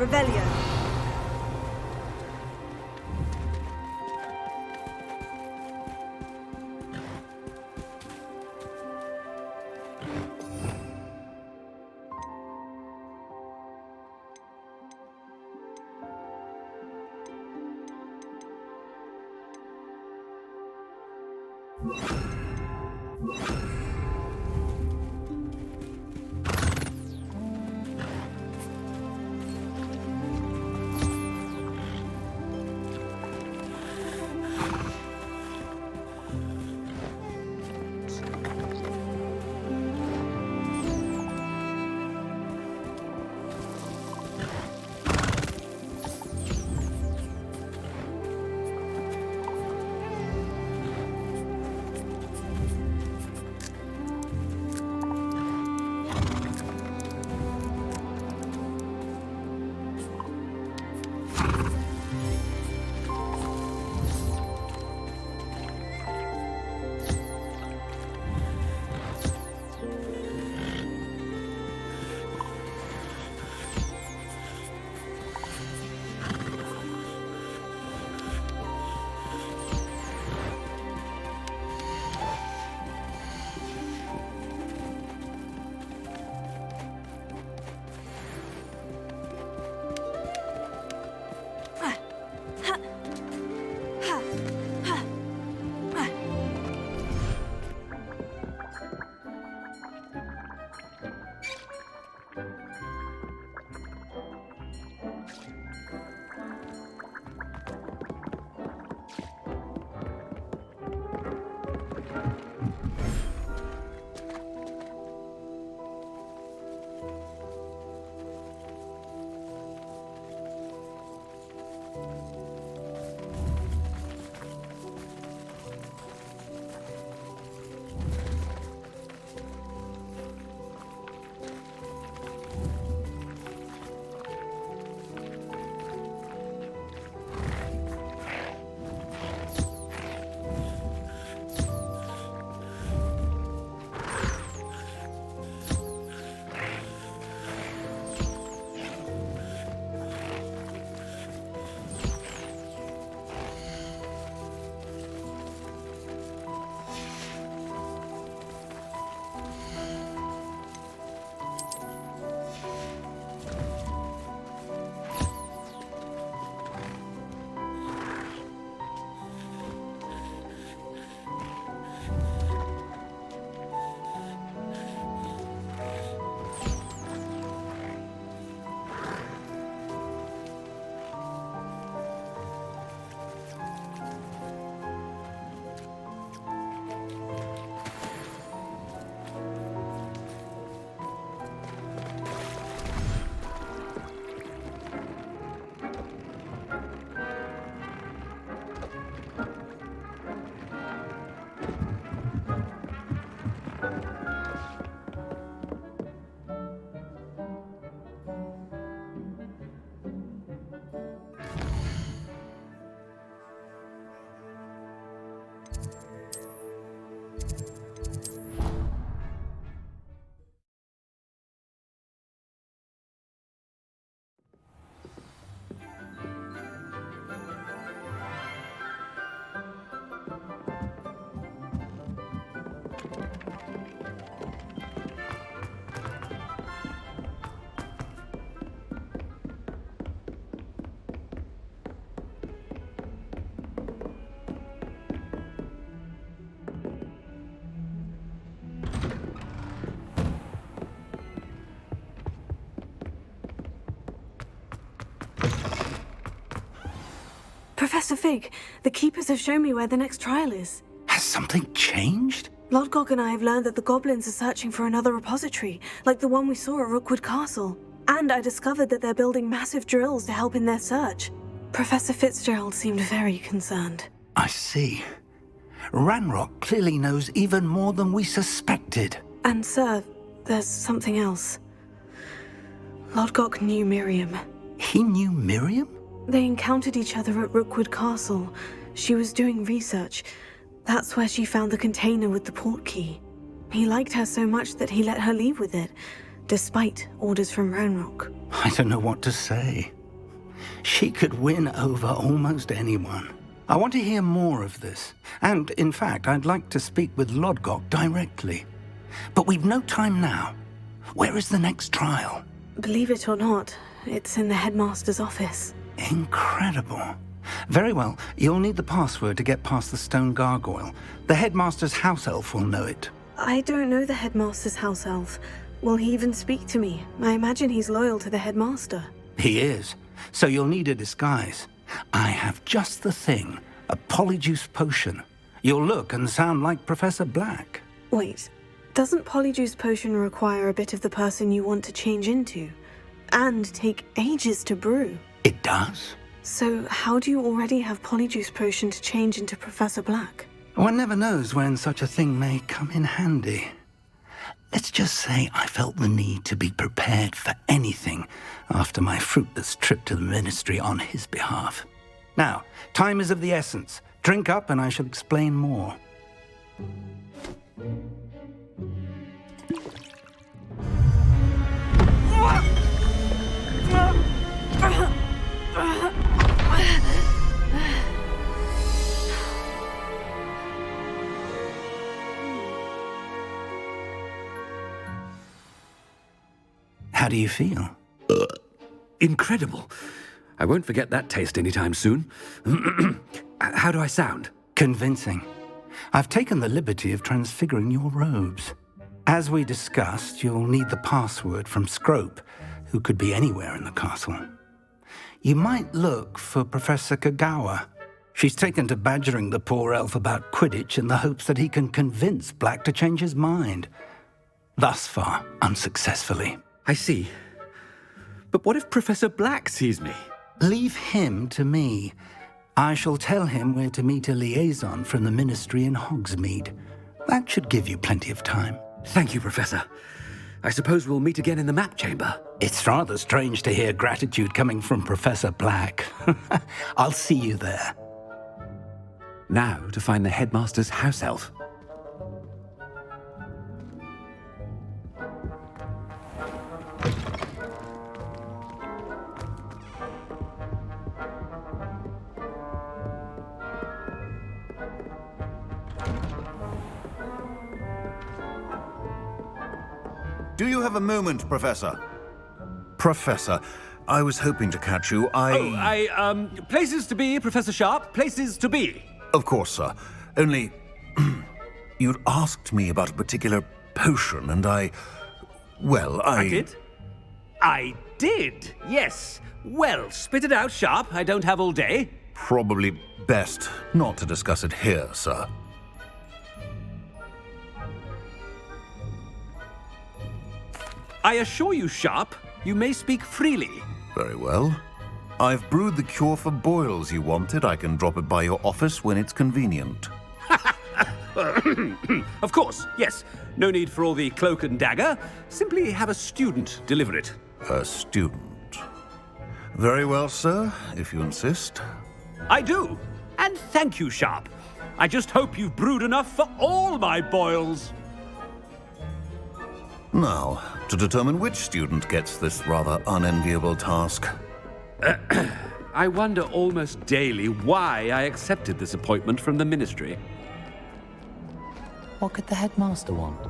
Revelio. Professor Fig, the Keepers have shown me where the next trial is. Has something changed? Lodgok and I have learned that the goblins are searching for another repository, like the one we saw at Rookwood Castle. And I discovered that they're building massive drills to help in their search. Professor Fitzgerald seemed very concerned. I see. Ranrock clearly knows even more than we suspected. And sir, there's something else. Lodgok knew Miriam. He knew Miriam? They encountered each other at Rookwood Castle. She was doing research. That's where she found the container with the port key. He liked her so much that he let her leave with it. despite orders from Ranrock. I don't know what to say. She could win over almost anyone. I want to hear more of this. And, in fact, I'd like to speak with Lodgok directly. But we've no time now. Where is the next trial? Believe it or not, it's in the headmaster's office. Incredible. Very well, you'll need the password to get past the stone gargoyle. The headmaster's house elf will know it. I don't know the headmaster's house elf. Will he even speak to me? I imagine he's loyal to the headmaster. He is. So you'll need a disguise. I have just the thing. A polyjuice potion. You'll look and sound like Professor Black. Wait, doesn't polyjuice potion require a bit of the person you want to change into? And take ages to brew? It does. So how do you already have polyjuice potion to change into Professor Black? One never knows when such a thing may come in handy. Let's just say I felt the need to be prepared for anything after my fruitless trip to the ministry on his behalf. Now, time is of the essence. Drink up and I shall explain more. How do you feel? Incredible. I won't forget that taste anytime soon. How do I sound? Convincing. I've taken the liberty of transfiguring your robes. As we discussed, you'll need the password from Scrope, who could be anywhere in the castle. You might look for Professor Kagawa. She's taken to badgering the poor elf about Quidditch in the hopes that he can convince Black to change his mind. Thus far, unsuccessfully. I see. But what if Professor Black sees me? Leave him to me. I shall tell him where to meet a liaison from the ministry in Hogsmeade. That should give you plenty of time. Thank you, Professor. I suppose we'll meet again in the map chamber. It's rather strange to hear gratitude coming from Professor Black. I'll see you there. Now to find the headmaster's house elf. Do you have a moment, Professor? Professor, I was hoping to catch you. Places to be, Professor Sharp. Places to be. Of course, sir. Only, you'd asked me about a particular potion, and I did? I did, yes. Well, spit it out, Sharp. I don't have all day. Probably best not to discuss it here, sir. I assure you, Sharp, you may speak freely. Very well. I've brewed the cure for boils you wanted. I can drop it by your office when it's convenient. Of course, yes. No need for all the cloak and dagger. Simply have a student deliver it. A student. Very well, sir, if you insist. I do. And thank you, Sharp. I just hope you've brewed enough for all my boils. Now, to determine which student gets this rather unenviable task. I wonder almost daily why I accepted this appointment from the ministry. What could the headmaster want?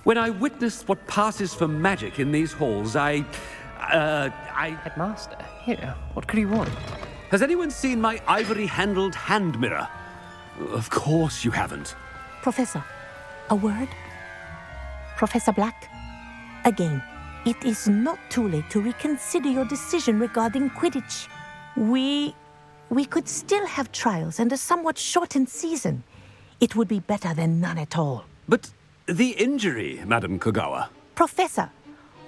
When I witness what passes for magic in these halls, I... Headmaster? Here, what could he want? Has anyone seen my ivory-handled hand mirror? Of course you haven't. Professor, a word? Professor Black, again, it is not too late to reconsider your decision regarding Quidditch. We could still have trials and a somewhat shortened season. It would be better than none at all. But the injury, Madam Kogawa. Professor,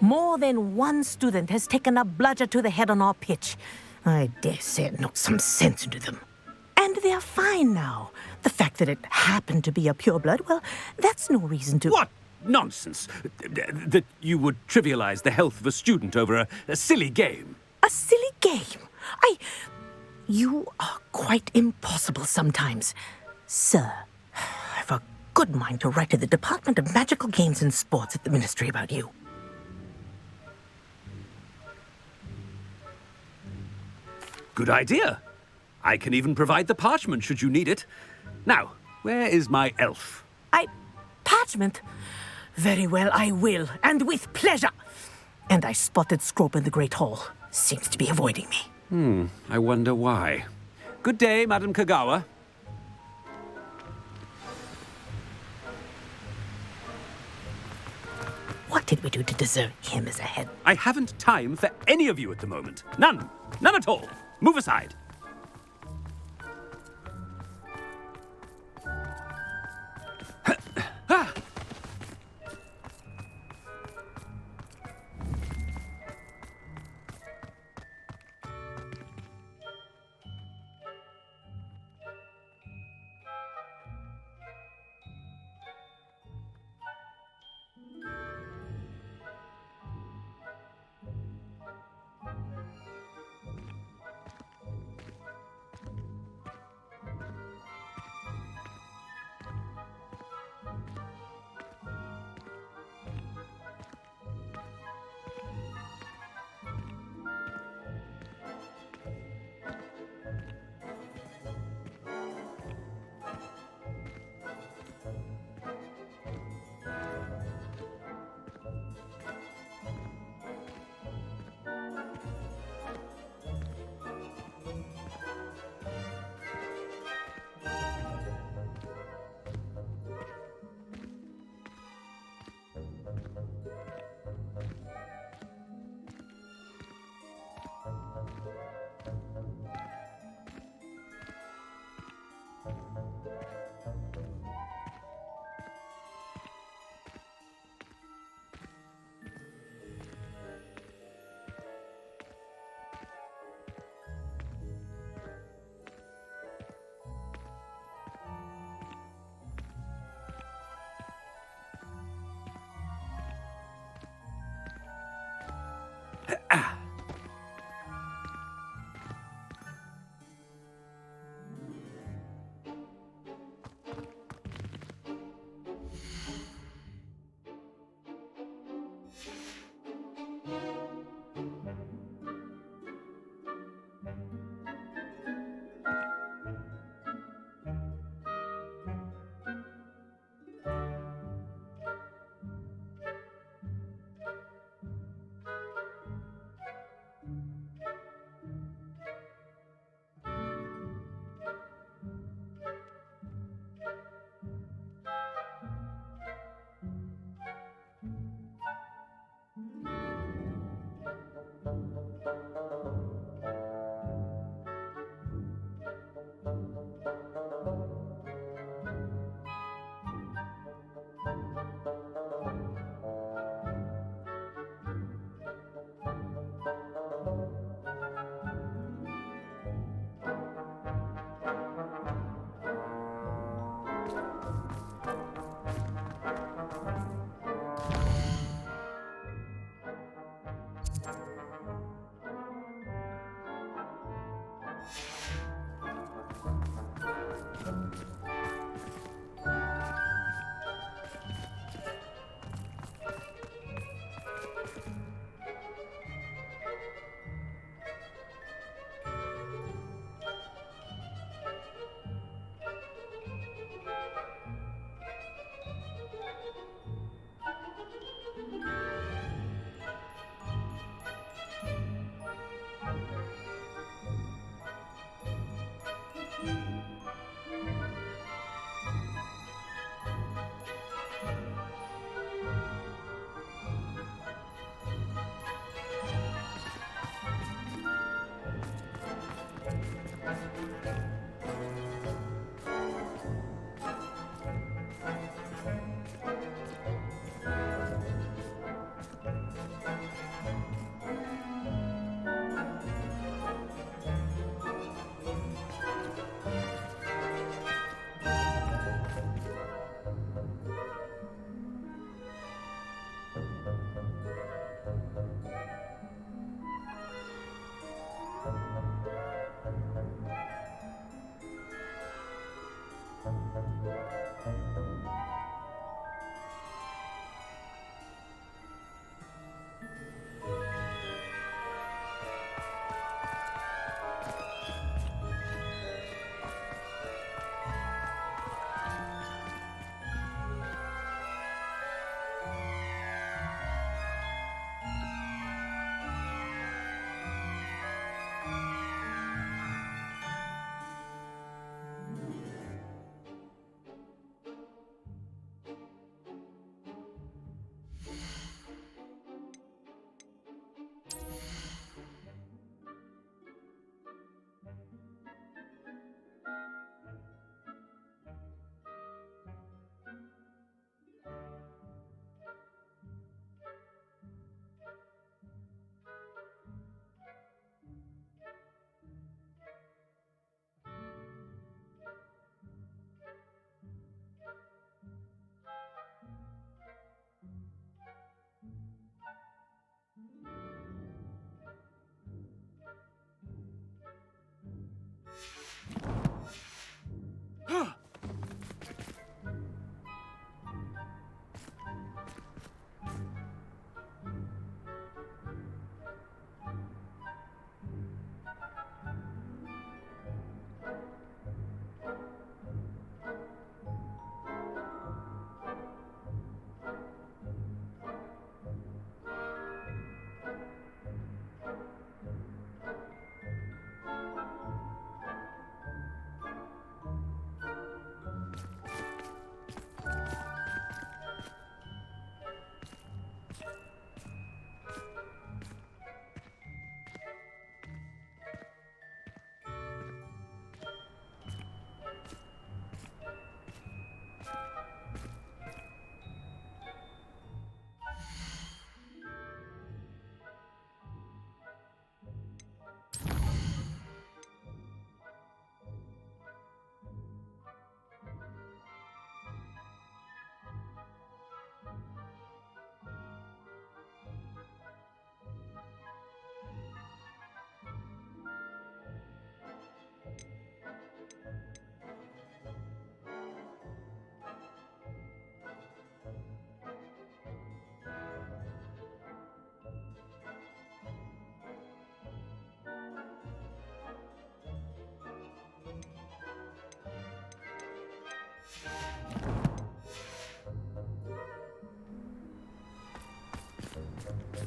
more than one student has taken a bludger to the head on our pitch. I dare say it knocked some sense into them. And they're fine now. The fact that it happened to be a pureblood, well, that's no reason to... What nonsense! That you would trivialize the health of a student over a silly game. A silly game? You are quite impossible sometimes. Sir, I've a good mind to write to the Department of Magical Games and Sports at the Ministry about you. Good idea. I can even provide the parchment should you need it. Now, where is my elf? Parchment? Very well, I will, and with pleasure. And I spotted Scrope in the Great Hall. Seems to be avoiding me. I wonder why. Good day, Madam Kagawa. What did we do to deserve him as a head? I haven't time for any of you at the moment. None. None at all. Move aside.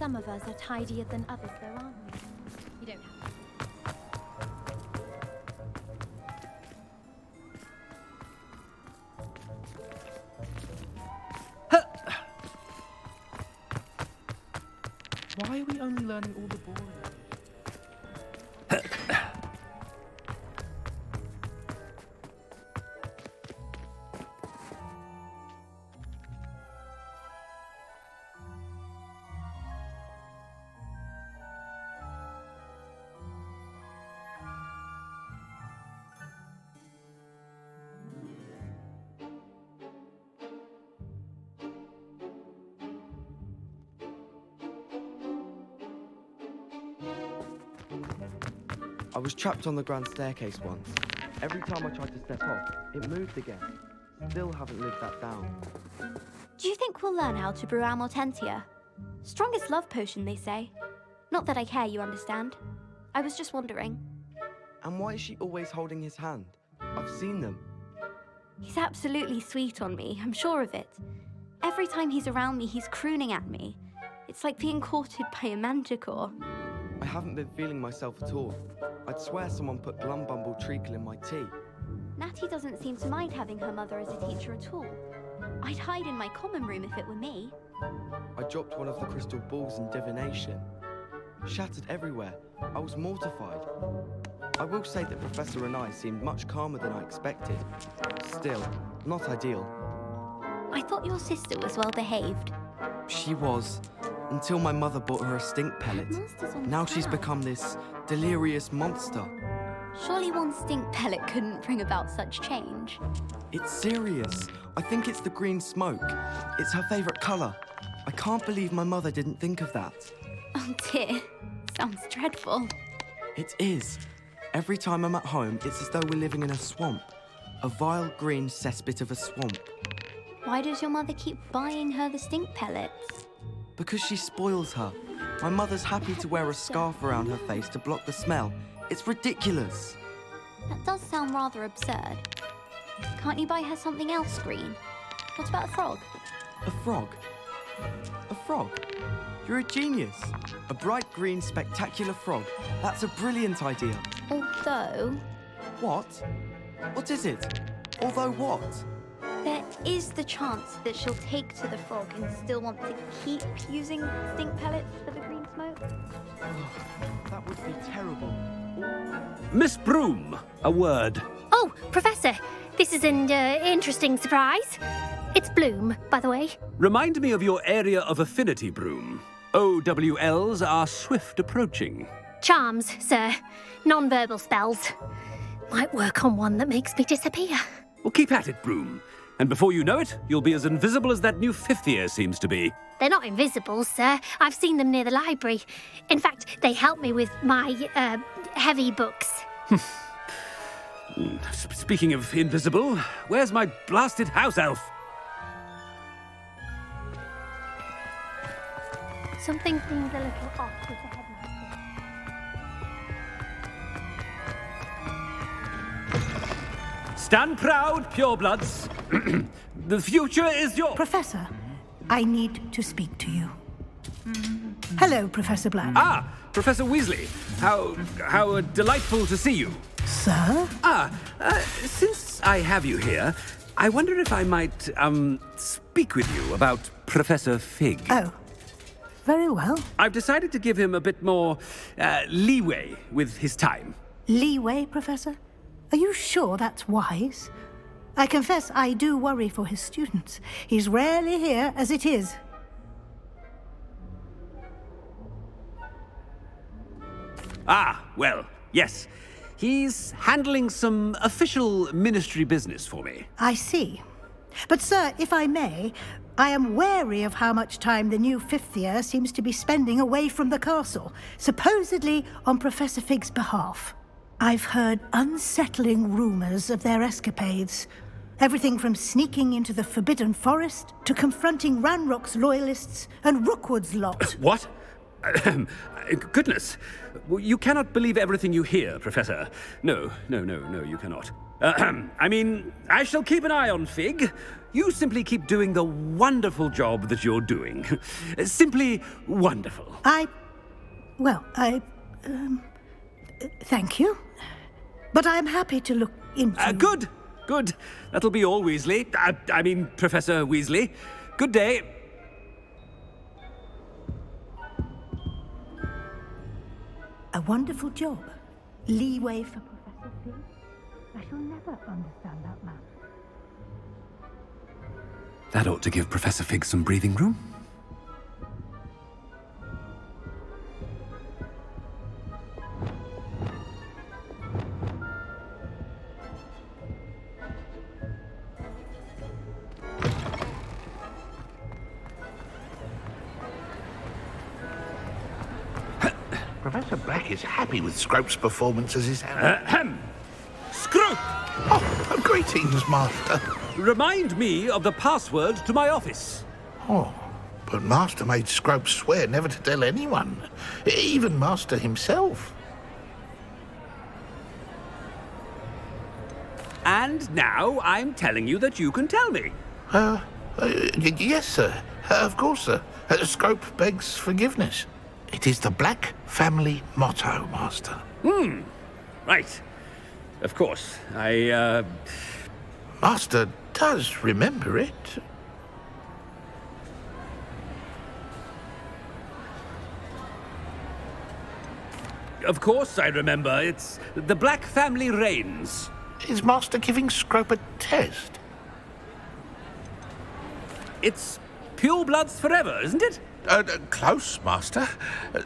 Some of us are tidier than others, though, aren't we? You don't have to. Why are we only learning all the boring? I was trapped on the grand staircase once. Every time I tried to step off, it moved again. Still haven't lived that down. Do you think we'll learn how to brew our Mortentia? Strongest love potion, they say. Not that I care, you understand. I was just wondering. And why is she always holding his hand? I've seen them. He's absolutely sweet on me, I'm sure of it. Every time he's around me, he's crooning at me. It's like being courted by a manticore. I haven't been feeling myself at all. I'd swear someone put Glumbumble treacle in my tea. Natty doesn't seem to mind having her mother as a teacher at all. I'd hide in my common room if it were me. I dropped one of the crystal balls in divination. Shattered everywhere. I was mortified. I will say that Professor and I seemed much calmer than I expected. Still, not ideal. I thought your sister was well behaved. She was, until my mother bought her a stink pellet. Now she's become this delirious monster. Surely one stink pellet couldn't bring about such change. It's serious. I think it's the green smoke. It's her favorite color. I can't believe my mother didn't think of that. Oh dear, sounds dreadful. It is. Every time I'm at home, it's as though we're living in a swamp. A vile green cesspit of a swamp. Why does your mother keep buying her the stink pellets? Because she spoils her. My mother's happy to wear a scarf around her face to block the smell. It's ridiculous. That does sound rather absurd. Can't you buy her something else green? What about a frog? A frog? A frog? You're a genius. A bright green spectacular frog. That's a brilliant idea. Although... What? What is it? Although what? There is the chance that she'll take to the frog and still want to keep using stink pellets for the green smoke. That would be terrible. Miss Broom, a word. Oh, Professor, this is an interesting surprise. It's Bloom, by the way. Remind me of your area of affinity, Broom. OWLs are swift approaching. Charms, sir. Non-verbal spells. Might work on one that makes me disappear. Well, keep at it, Broom. And before you know it, you'll be as invisible as that new fifth year seems to be. They're not invisible, sir. I've seen them near the library. In fact, they help me with my, heavy books. Speaking of invisible, where's my blasted house elf? Something seems a little off with the headmaster. Stand proud, purebloods. The future is yours. Professor, I need to speak to you. Hello, Professor Black. Ah, Professor Weasley. How delightful to see you. Sir? Since I have you here, I wonder if I might, speak with you about Professor Fig. Oh, very well. I've decided to give him a bit more, leeway with his time. Leeway, Professor? Are you sure that's wise? I confess I do worry for his students. He's rarely here as it is. Ah, well, yes. He's handling some official ministry business for me. I see. But, sir, if I may, I am wary of how much time the new fifth year seems to be spending away from the castle, supposedly on Professor Fig's behalf. I've heard unsettling rumors of their escapades. Everything from sneaking into the Forbidden Forest to confronting Ranrock's loyalists and Rookwood's lot. What? Goodness. You cannot believe everything you hear, Professor. No, you cannot. I mean, I shall keep an eye on Fig. You simply keep doing the wonderful job that you're doing. Simply wonderful. Thank you. But I'm happy to look into... Good. That'll be all, Weasley. I mean, Professor Weasley. Good day. A wonderful job. Leeway for Professor Fig. I shall never understand that man. That ought to give Professor Fig some breathing room. Professor Black is happy with Scrope's performance as his handler. Scrope! Oh, greetings, Master. Remind me of the password to my office. Oh, but Master made Scrope swear never to tell anyone, even Master himself. And now I'm telling you that you can tell me. Yes, sir. Of course, sir. Scrope begs forgiveness. It is the Black family motto, Master. Right. Of course. Master does remember it. Of course I remember. It's the Black family reigns. Is Master giving Scrope a test? It's pure bloods forever, isn't it? Close, Master.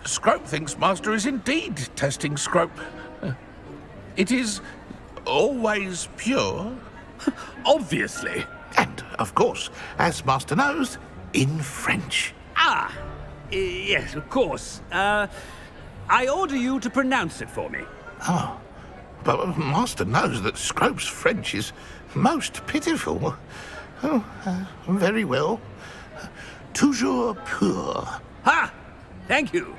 Scrope thinks Master is indeed testing Scrope. It is always pure. Obviously. And, of course, as Master knows, in French. Yes, of course. I order you to pronounce it for me. Oh, but Master knows that Scrope's French is most pitiful. Very well. Toujours pur. Ha! Thank you.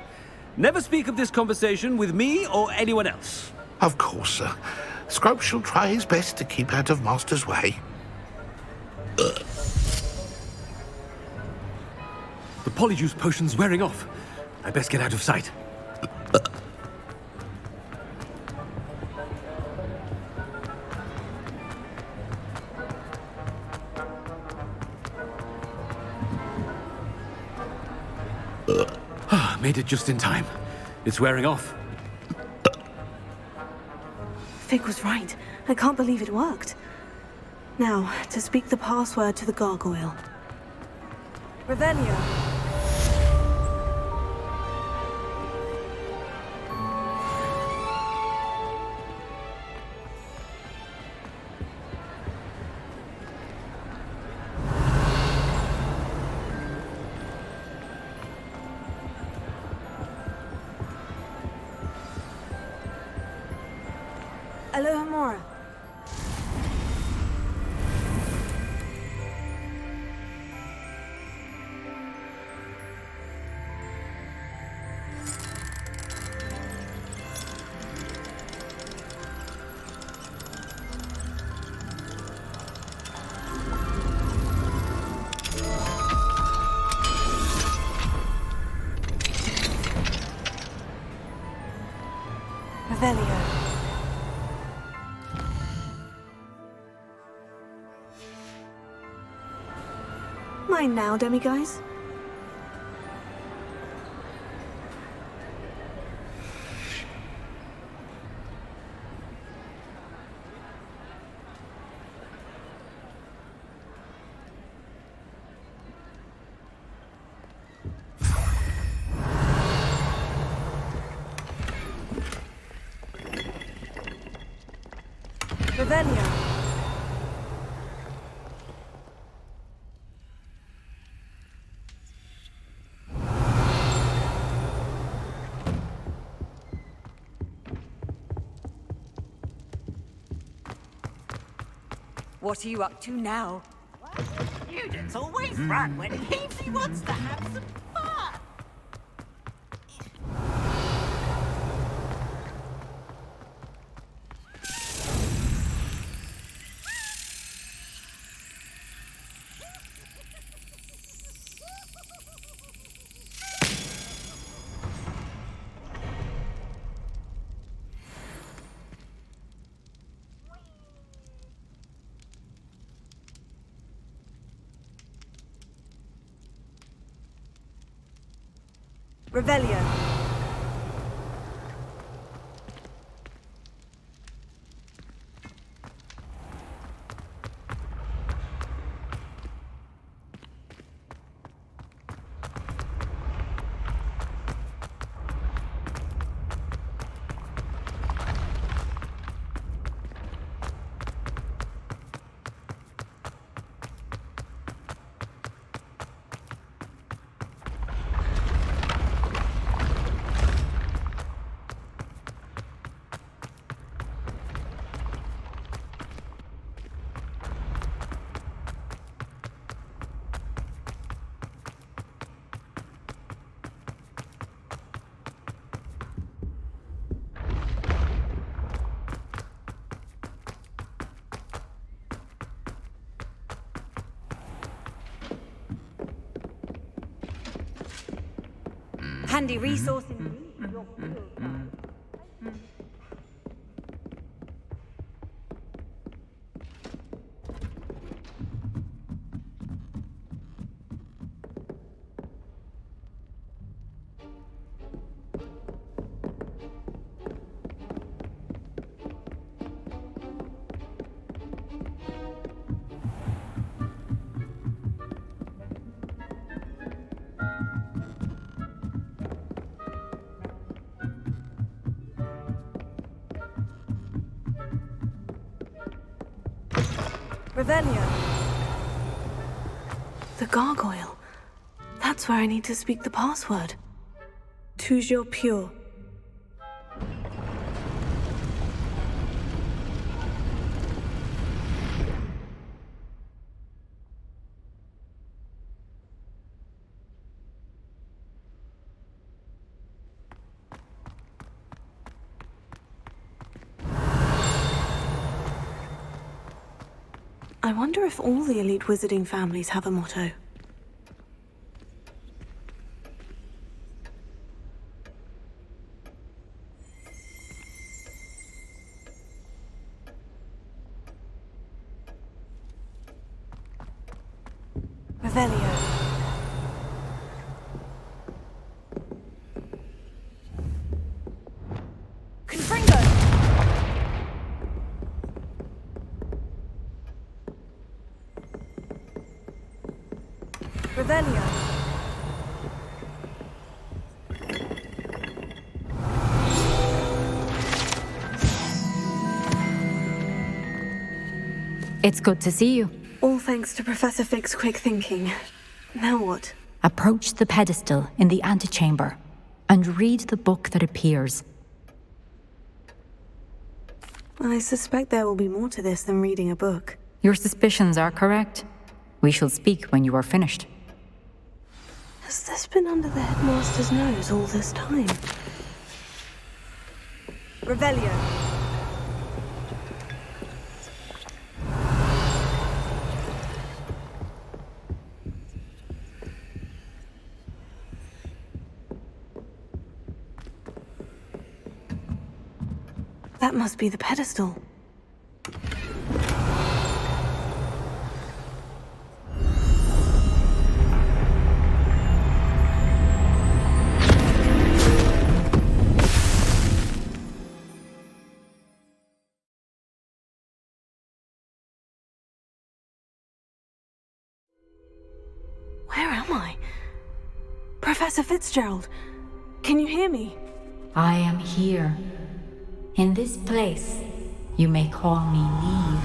Never speak of this conversation with me or anyone else. Of course, sir. Scrope shall try his best to keep out of Master's way. The polyjuice potion's wearing off. I best get out of sight. Made it just in time. It's wearing off. Fig was right. I can't believe it worked. Now, to speak the password to the gargoyle. Revelio. Alohomora. Revelio. Mine now, demiguise. Revelio. What are you up to now? Students always run when Peepsy wants to have some fun. Revelio. Handy resource indeed. Revelio. The gargoyle. That's where I need to speak the password. Toujours pure. I wonder if all the elite wizarding families have a motto. Revelio. Confringo! Revelio. It's good to see you. All thanks to Professor Fig's quick thinking. Now what? Approach the pedestal in the antechamber and read the book that appears. I suspect there will be more to this than reading a book. Your suspicions are correct. We shall speak when you are finished. Has this been under the headmaster's nose all this time? Revelio. That must be the pedestal. Where am I? Professor Fitzgerald, can you hear me? I am here. In this place, you may call me Neve.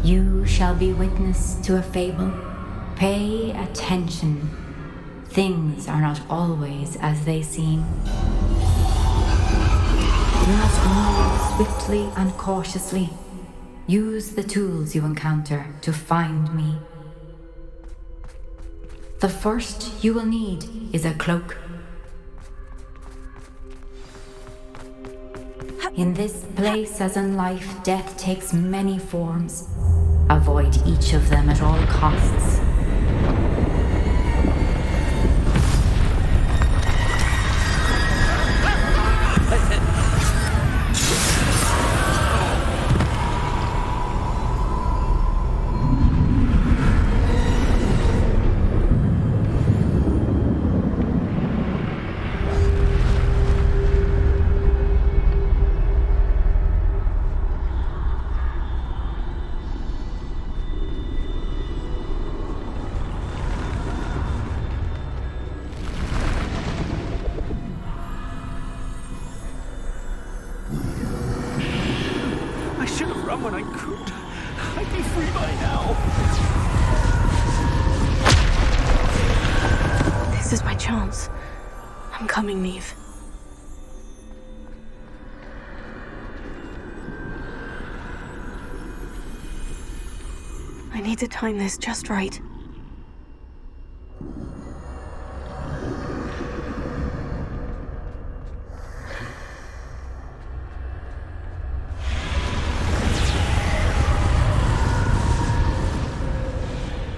You shall be witness to a fable. Pay attention. Things are not always as they seem. You must move swiftly and cautiously. Use the tools you encounter to find me. The first you will need is a cloak. In this place, as in life, death takes many forms. Avoid each of them at all costs. run when I could. I'd be free by now. This is my chance. I'm coming, Neve. I need to time this just right.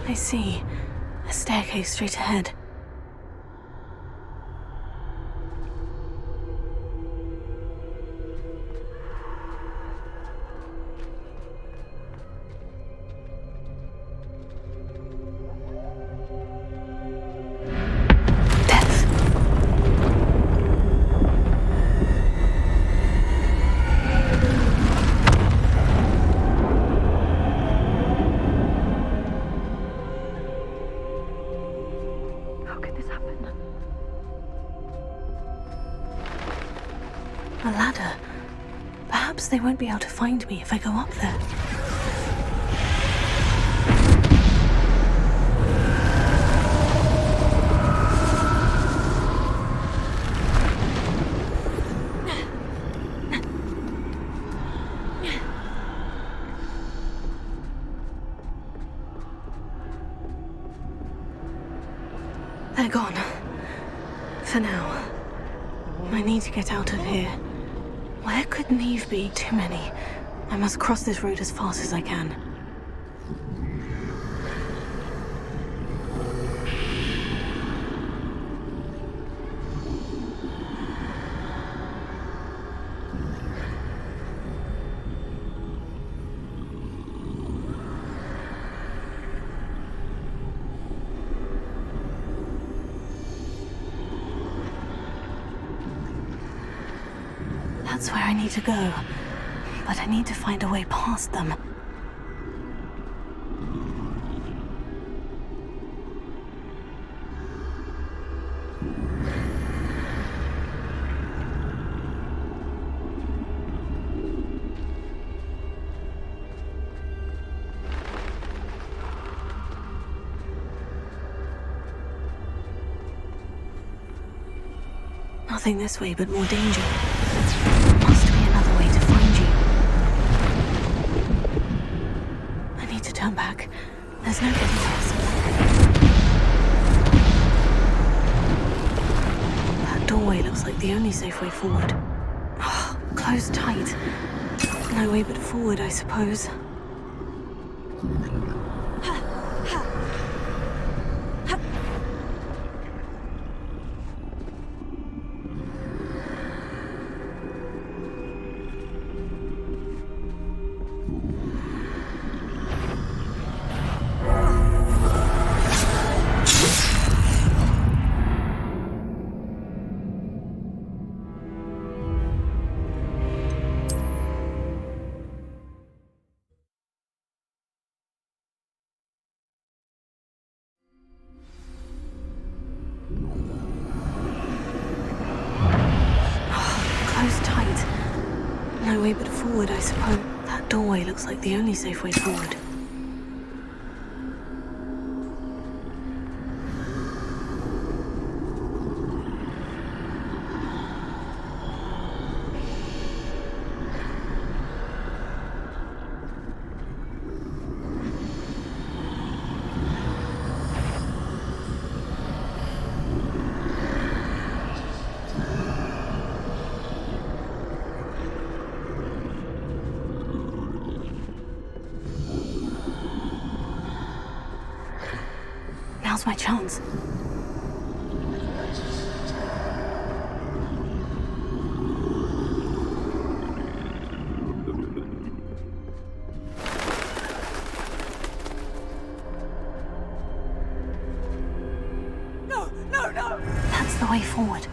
I see. A staircase straight ahead. A ladder. Perhaps they won't be able to find me if I go up there. They're gone. For now. I need to get out of here. Where could Neve be? Too many. I must cross this road as fast as I can. That's where I need to go, but I need to find a way past them. Nothing this way but more danger. Must be another way to find you. I need to turn back. There's no getting past. That doorway looks like the only safe way forward. Oh, closed tight. No way but forward, I suppose. No way but forward, I suppose. That doorway looks like the only safe way forward. Now's my chance. No, no, no! That's the way forward.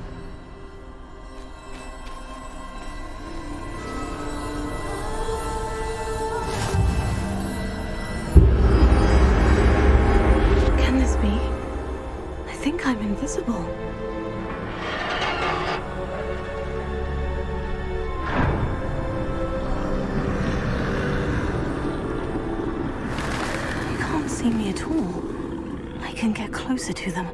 I think I'm invisible. see me at all, I can get closer to them.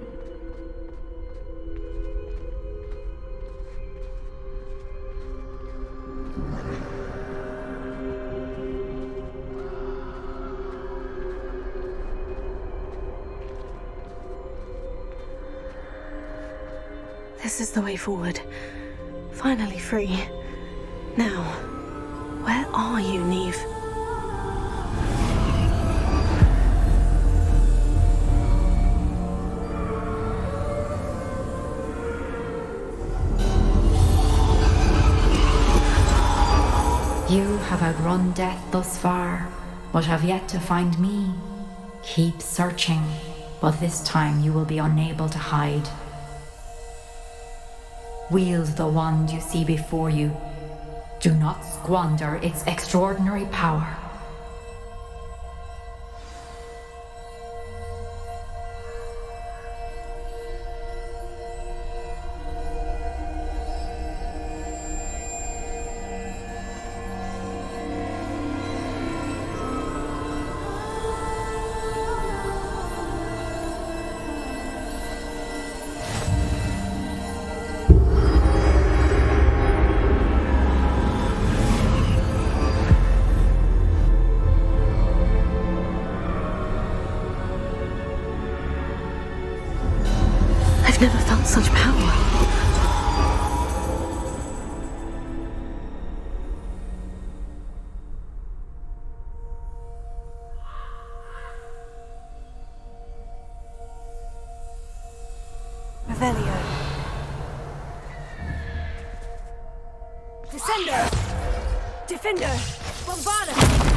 This is the way forward. Finally free. Now, where are you, Neve? You have outrun death thus far, but have yet to find me. Keep searching, but this time you will be unable to hide. Wield the wand you see before you. Do not squander its extraordinary power. I've never felt such power. Revelio. Descender! Defender! Bombardus! Defender!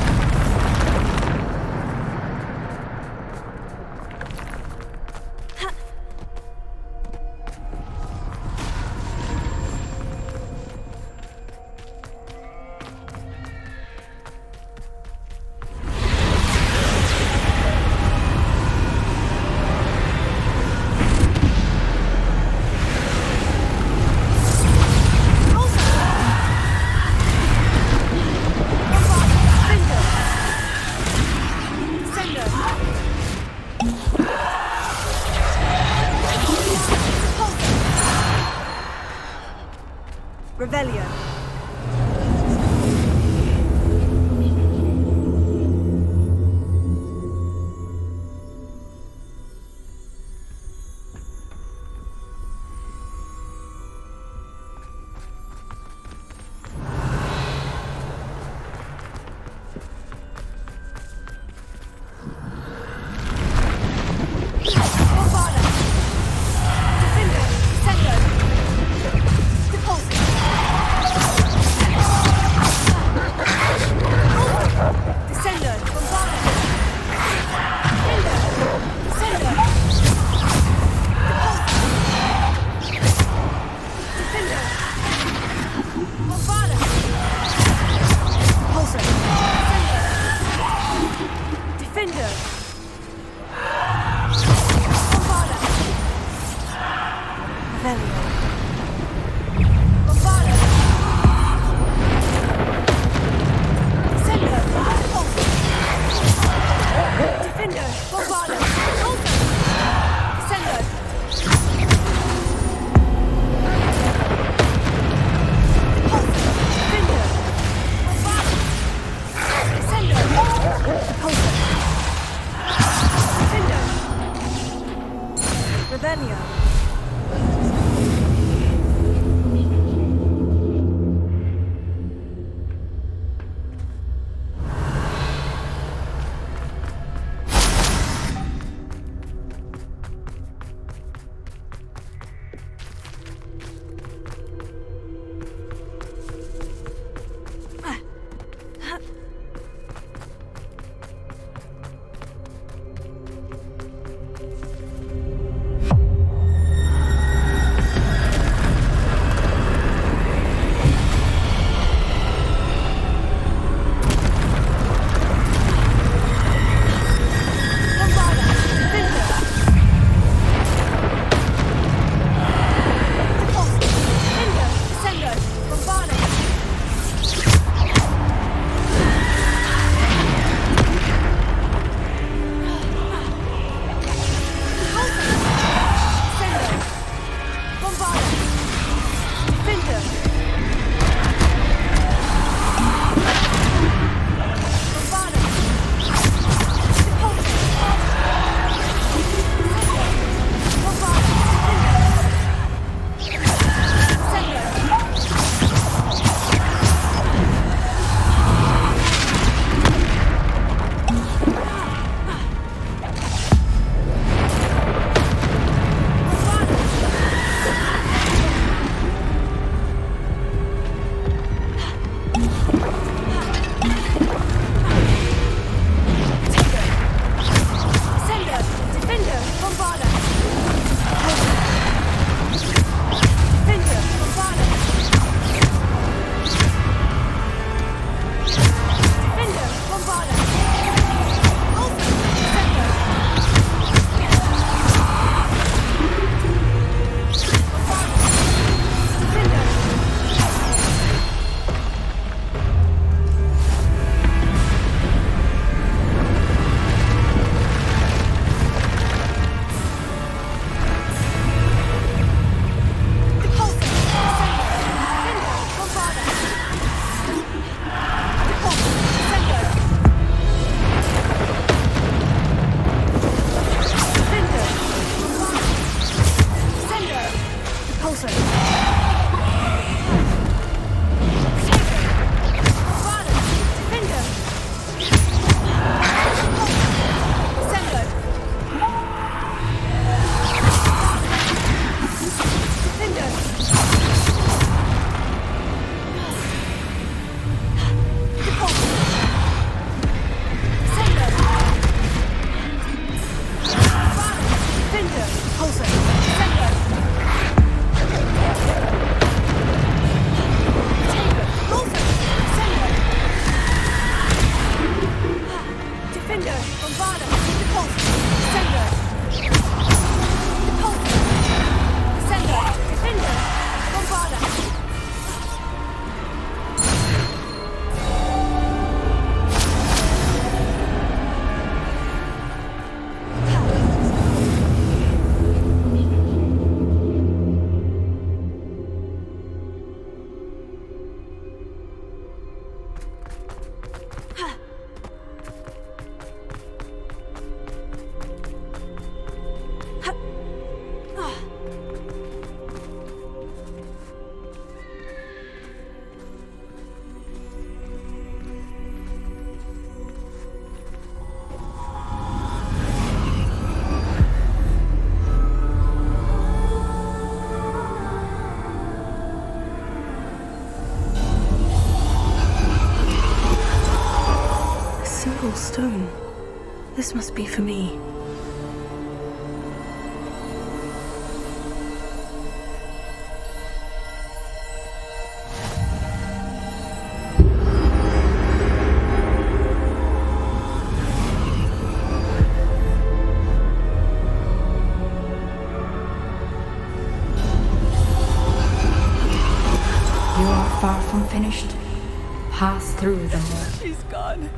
Beautiful stone. This must be for me. You are far from finished. Pass through the moor. She's gone.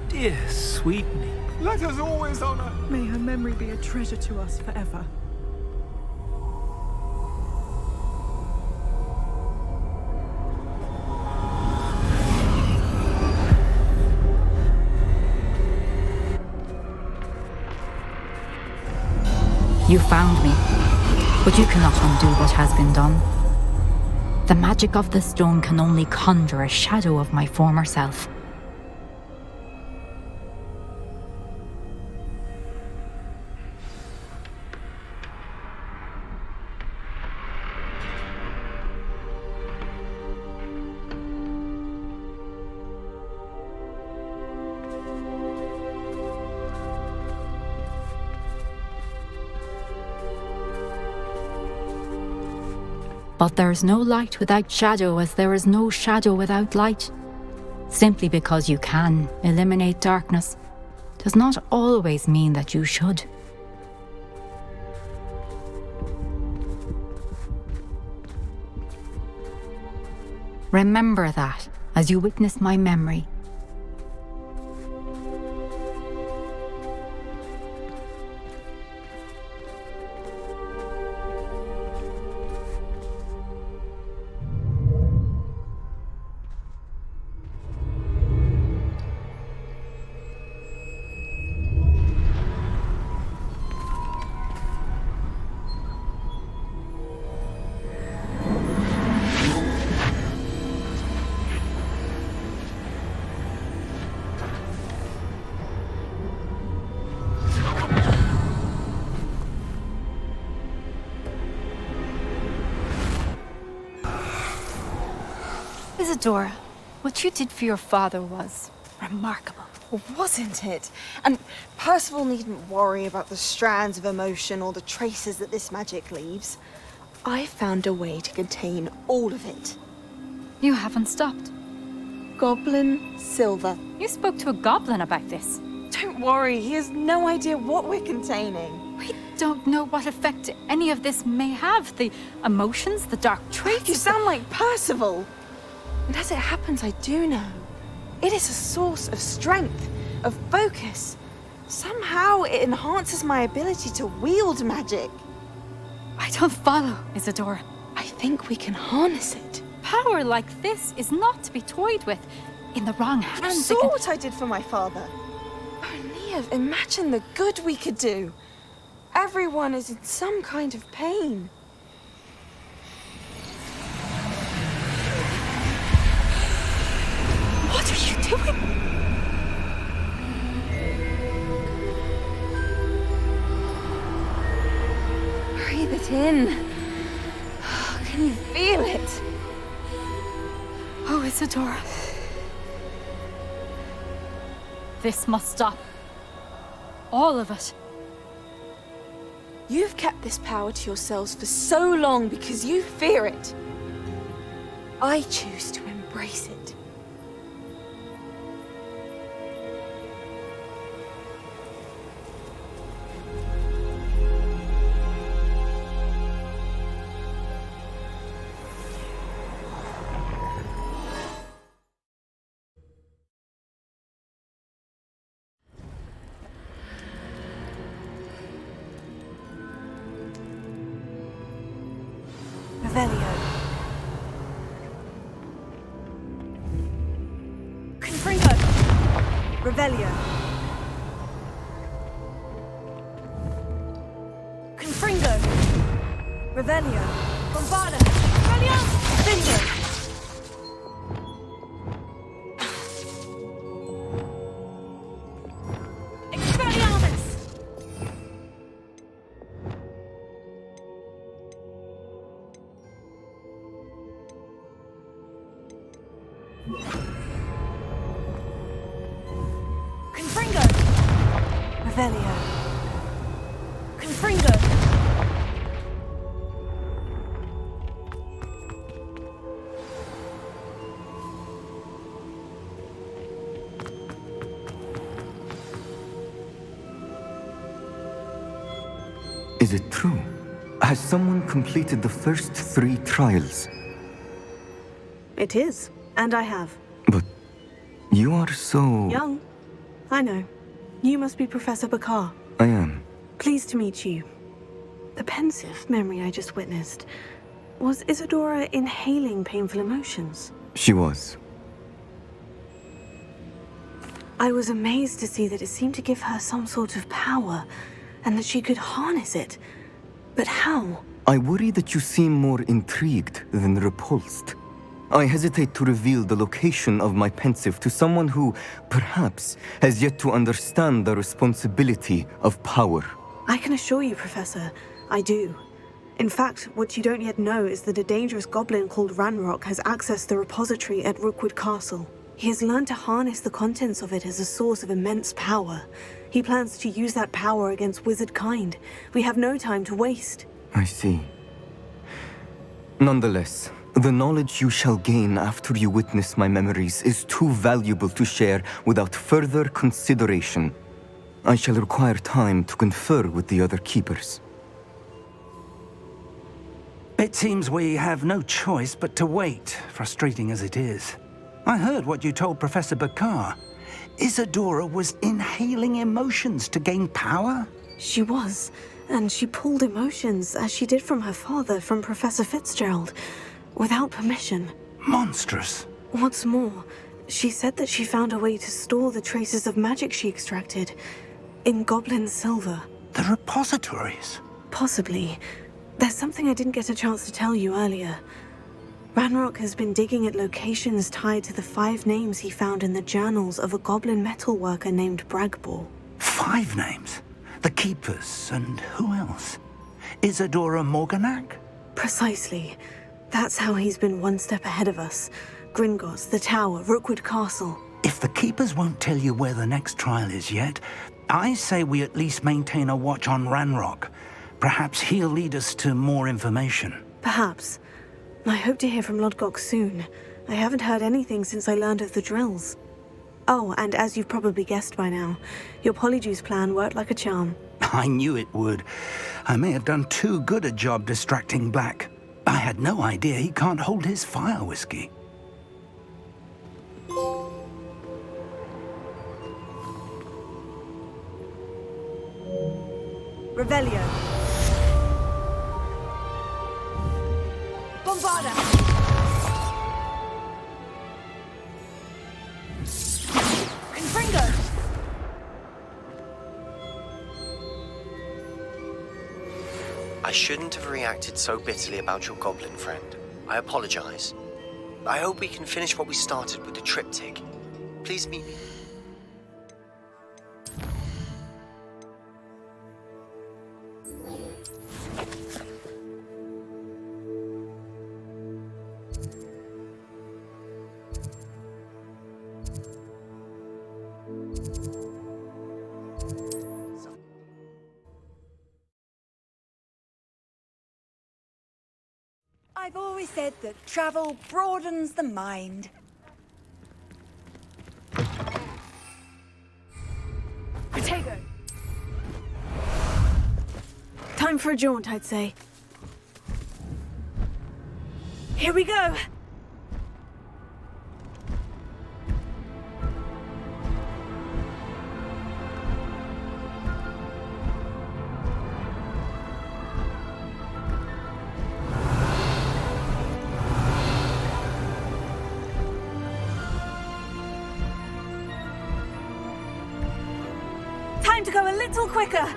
Dear sweet me. Let us always honor. May her memory be a treasure to us forever. You found me, but you cannot undo what has been done. The magic of the stone can only conjure a shadow of my former self. But there is no light without shadow, as there is no shadow without light. Simply because you can eliminate darkness does not always mean that you should. Remember that as you witness my memory. Isadora, what you did for your father was remarkable. Well, wasn't it? And Percival needn't worry about the strands of emotion or the traces that this magic leaves. I found a way to contain all of it. You haven't stopped. Goblin silver. You spoke to a goblin about this. Don't worry, he has no idea what we're containing. We don't know what effect any of this may have. The emotions, the dark traits. You sound like Percival. And as it happens, I do know. It is a source of strength, of focus. Somehow it enhances my ability to wield magic. I don't follow, Isadora. I think we can harness it. Power like this is not to be toyed with. In the wrong hands, You saw what I did for my father. Oh, Neve, imagine the good we could do. Everyone is in some kind of pain. What are you doing? Breathe it in. Can you feel it? Oh, Isadora. This must stop. All of it. You've kept this power to yourselves for so long because you fear it. I choose to embrace it. Revelio. Confringo. Revelio. Confringo. Revelio. Bombarda. Revelio. Bingo. Confringo. Revelio. Confringo. Is it true? Has someone completed the first 3 trials? It is, and I have. But you are so... Young. I know. You must be Professor Bakar. I am. Pleased to meet you. The pensive memory I just witnessed. Was Isadora inhaling painful emotions? She was. I was amazed to see that it seemed to give her some sort of power, and that she could harness it. But how? I worry that you seem more intrigued than repulsed. I hesitate to reveal the location of my pensive to someone who, perhaps, has yet to understand the responsibility of power. I can assure you, Professor, I do. In fact, what you don't yet know is that a dangerous goblin called Ranrock has accessed the repository at Rookwood Castle. He has learned to harness the contents of it as a source of immense power. He plans to use that power against wizard kind. We have no time to waste. I see. Nonetheless, the knowledge you shall gain after you witness my memories is too valuable to share without further consideration. I shall require time to confer with the other keepers. It seems we have no choice but to wait, frustrating as it is. I heard what you told Professor Bakar. Isadora was inhaling emotions to gain power? She was, and she pulled emotions, as she did from her father, from Professor Fitzgerald, without permission. Monstrous. What's more, she said that she found a way to store the traces of magic she extracted in goblin silver. The repositories? Possibly. There's something I didn't get a chance to tell you earlier. Ranrock has been digging at locations tied to the 5 names he found in the journals of a goblin metalworker named Bragball. 5 names? The Keepers, and who else? Isadora Morganac? Precisely. That's how he's been one step ahead of us. Gringotts, the Tower, Rookwood Castle. If the Keepers won't tell you where the next trial is yet, I say we at least maintain a watch on Ranrock. Perhaps he'll lead us to more information. Perhaps. I hope to hear from Lodgok soon. I haven't heard anything since I learned of the drills. Oh, and as you've probably guessed by now, your Polyjuice plan worked like a charm. I knew it would. I may have done too good a job distracting Black. I had no idea he can't hold his fire whiskey. Revelio. Bombarda. Confringo. I shouldn't have reacted so bitterly about your goblin friend. I apologize. I hope we can finish what we started with the triptych. Please meet me. I've always said that travel broadens the mind. Potato! Time for a jaunt, I'd say. Here we go! Time to go a little quicker!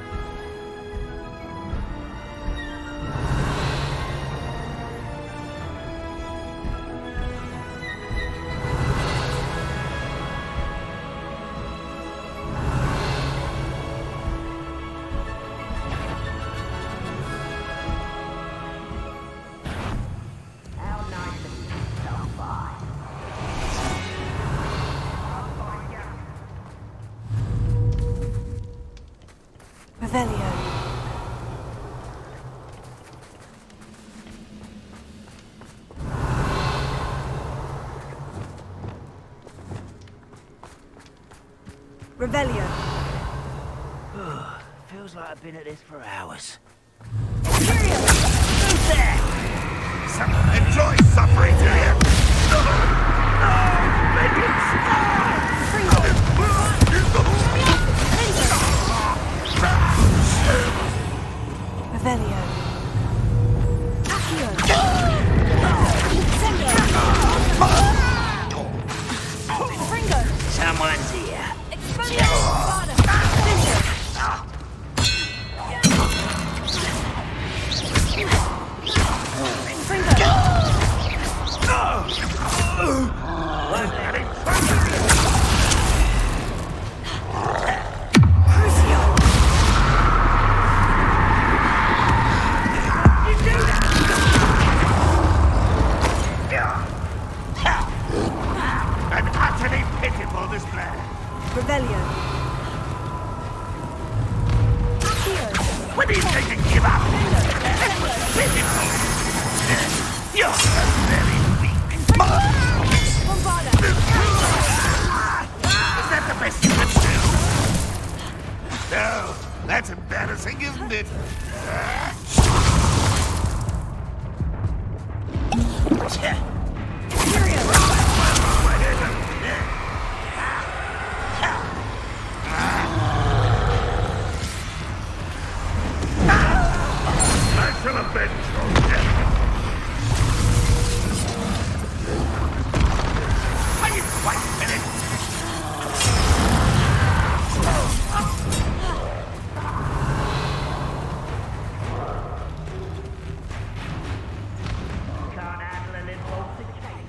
Revelio. Revelio. Feels like I've been at this for hours. Who's there? Enjoy suffering, do you? Revelio. Someone's here. An utterly pitiful display. Revelio. When do you think you give up? Pitiful. You're very weak. Is that the best you can do? No, that's embarrassing, isn't it? I shall avenge your death. Are you quite finished? Can't handle a little altercation.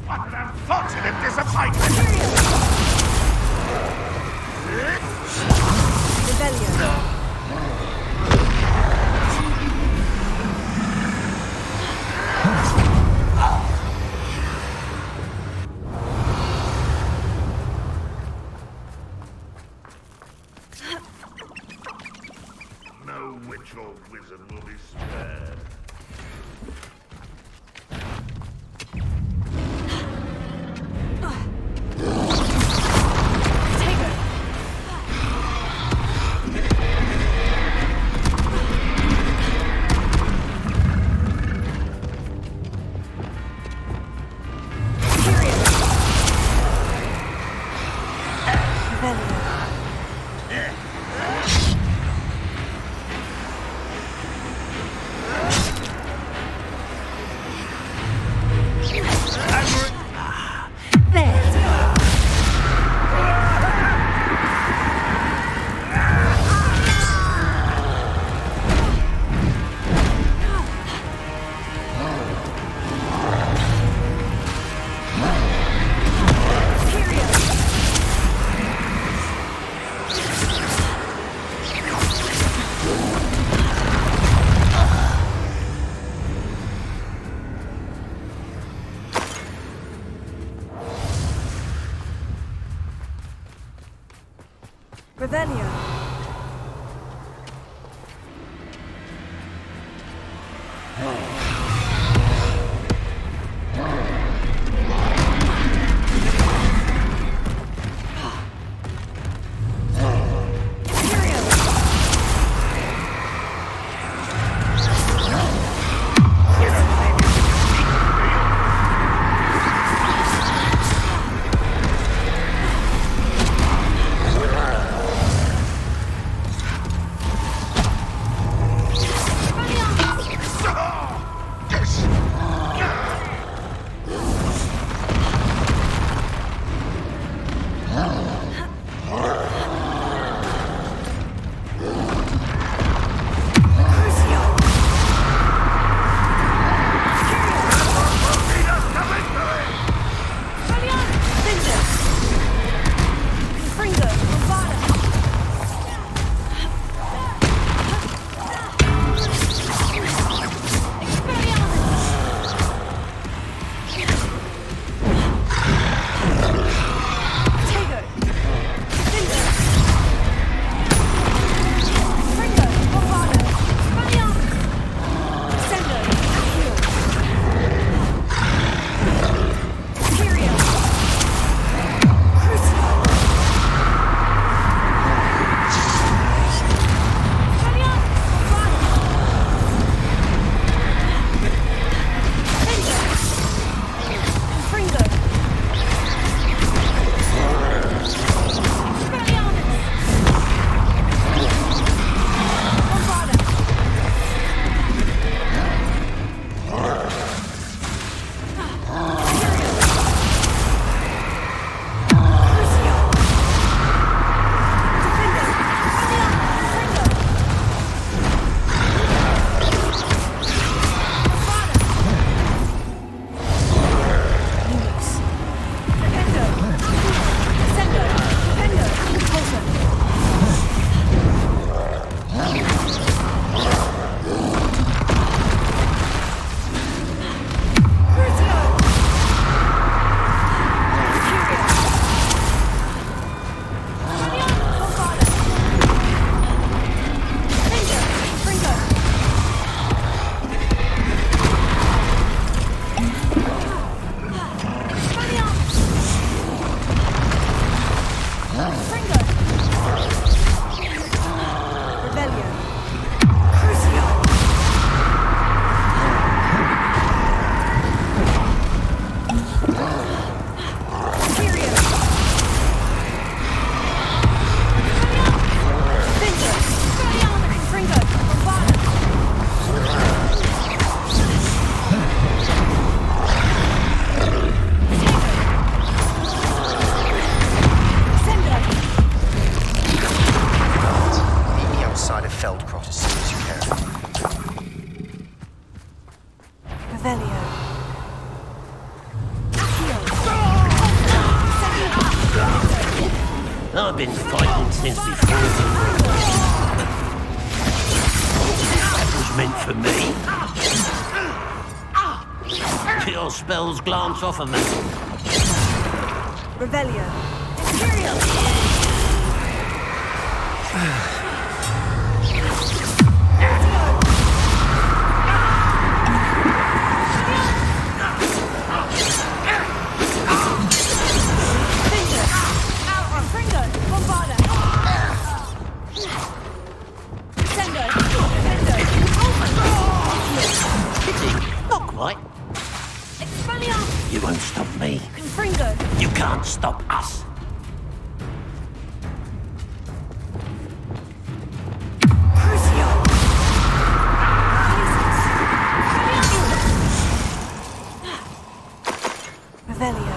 What an unfortunate disappointment! Revelio. No witch or wizard will be spared. Revelio. I've been fighting since before that was meant for me. Kill spells glance off of me. Revelio. Not quite. You won't stop me. You can't stop us. Revelio.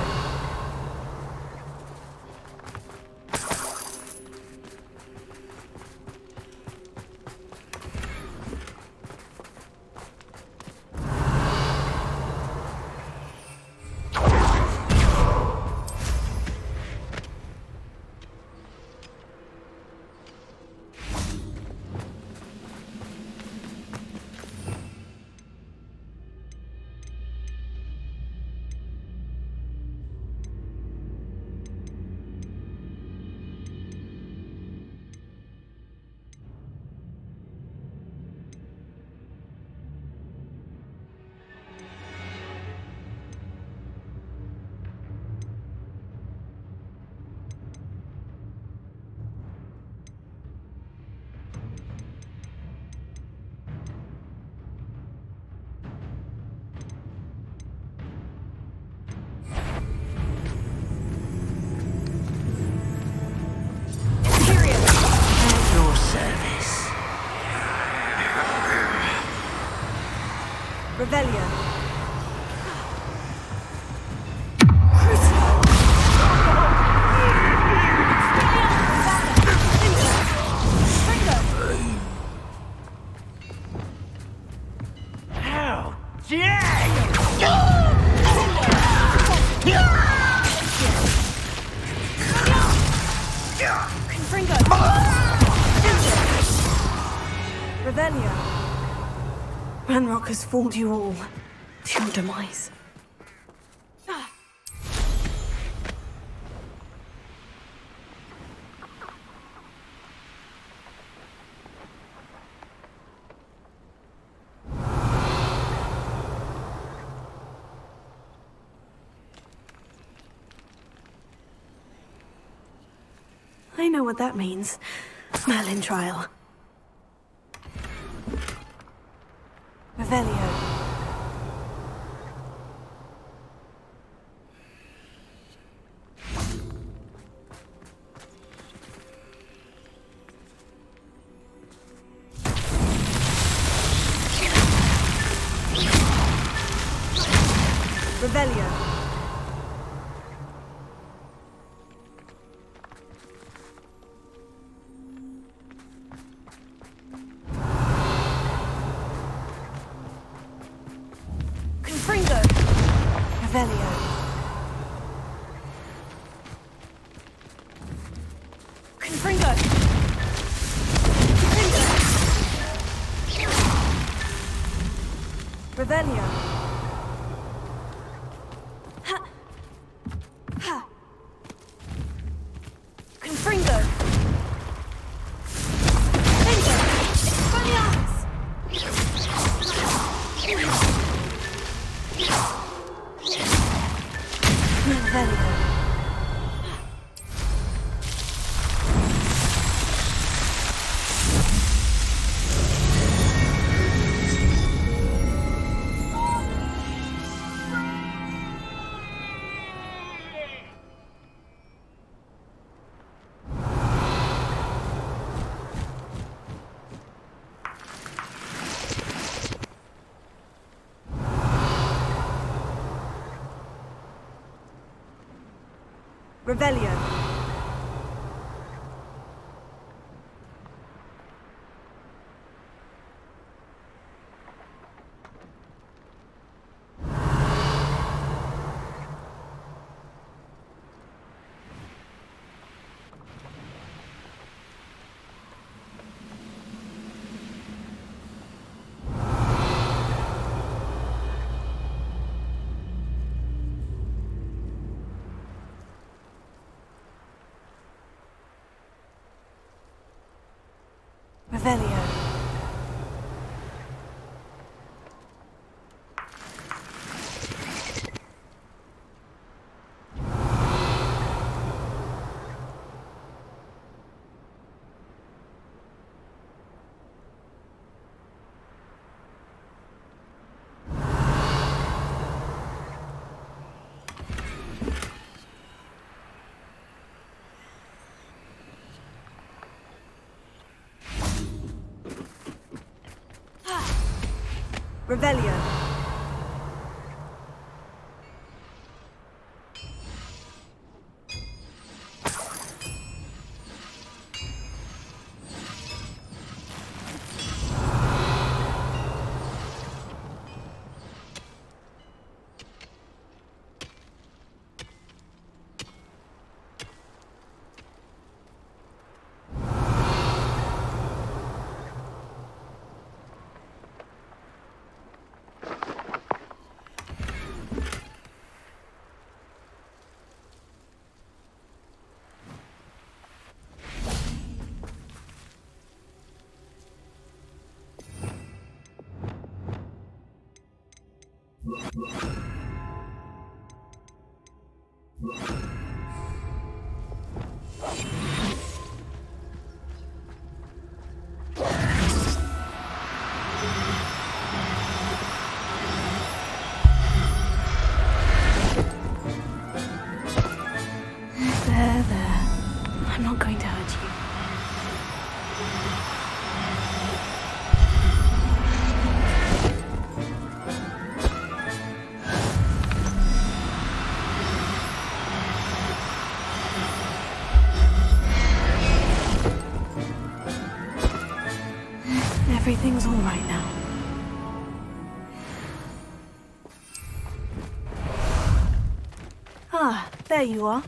Revelio. How dare Revelio. Ranrock has fooled you all to your demise. I know what that means. Merlin trial. Revelio. Revelio. Revelio. Confringo. Revelio. Ha. Ha. Confringo. Revelio. Revelio. Revelio. There. I'm not going to hurt you. Everything's all right now. Ah, there you are.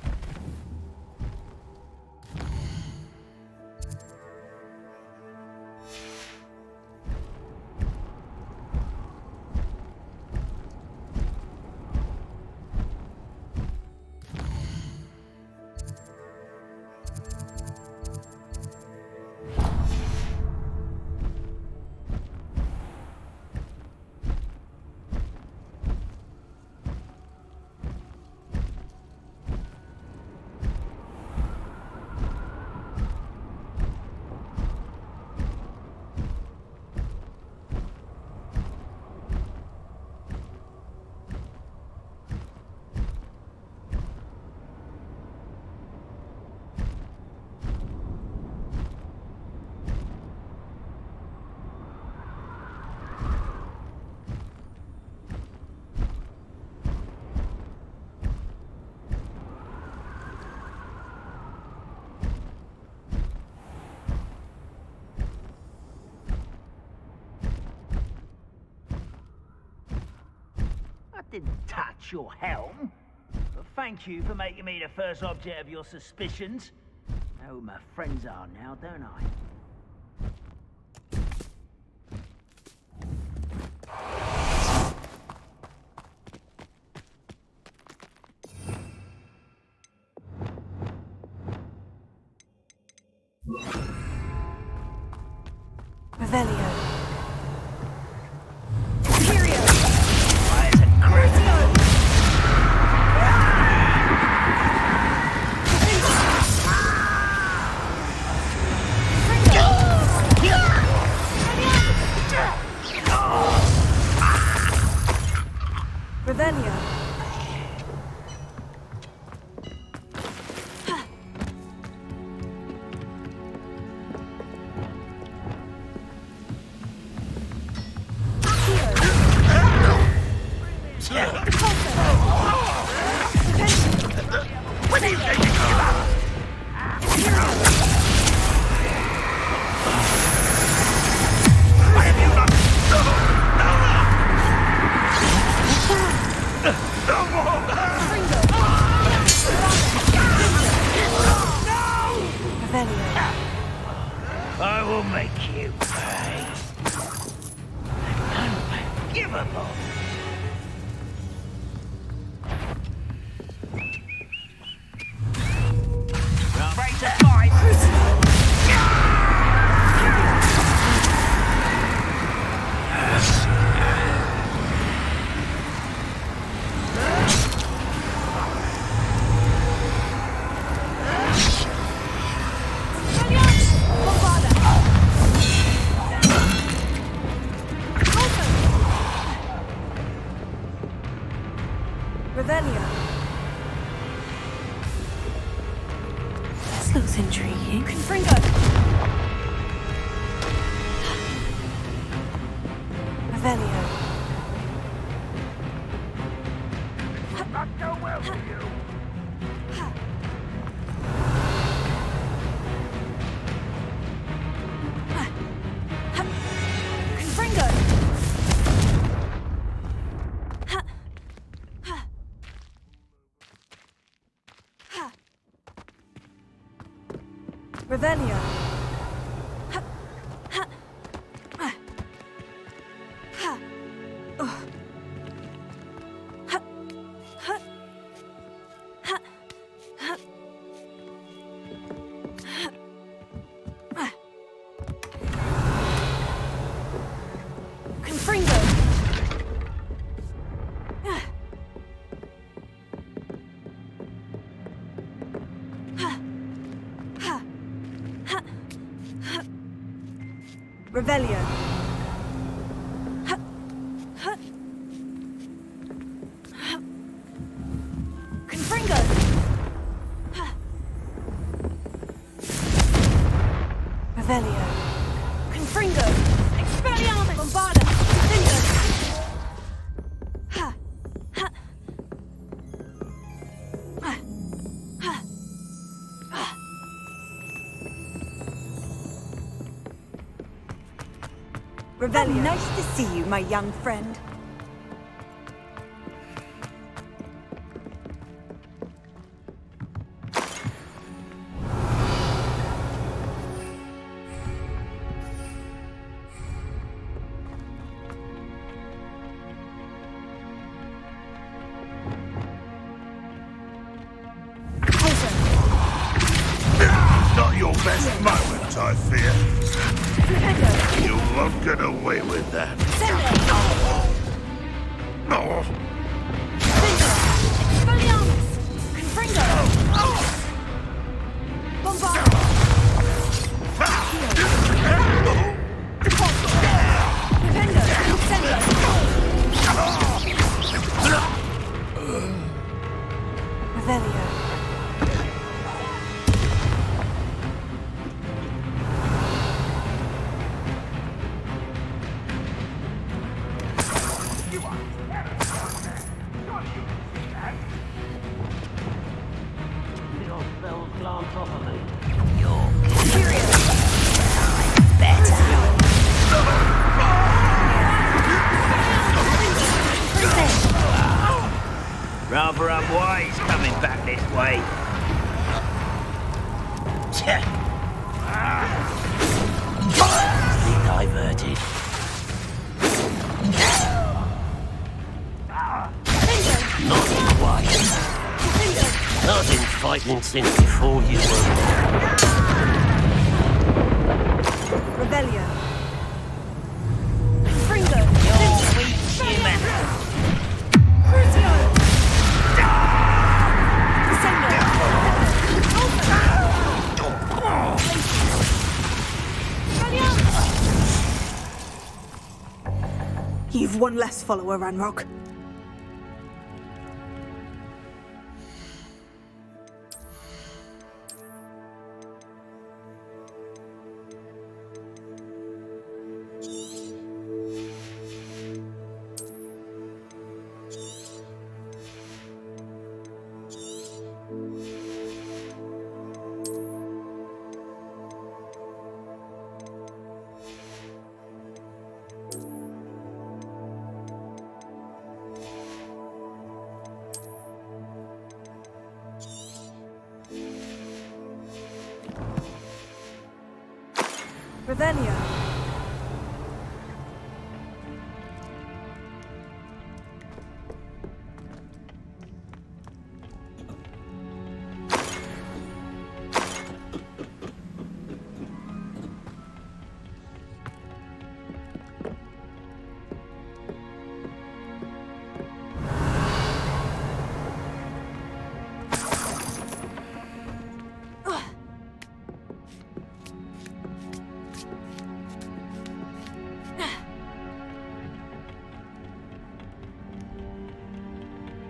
Didn't touch your helm, but thank you for making me the first object of your suspicions. I know who my friends are now, don't I? Revelio. Revelio. I will make you pay. Unforgivable. Break the fight. Revelio. This looks intriguing. Confringo. Revelio. Not go well for you. Confringo. Revelio. Confringo. Revelio. Confringo. Revelio. Confringo. Expelliarmus. Bombarda. Confringo. Revelio. Nice to see you, my young friend. Not your best moment, I fear. You won't get away with that. Oh. Expelliarmus. Confringo. Bombarda. Confringo. Revelio. Your spells glance off of me. Rather unwise coming back this way. Be diverted. Not wise. I've been fighting since before you were born. Revelio. Confringo. You're weak human. Crucio. Descendo. You've one less follower, Ranrock. Revelio.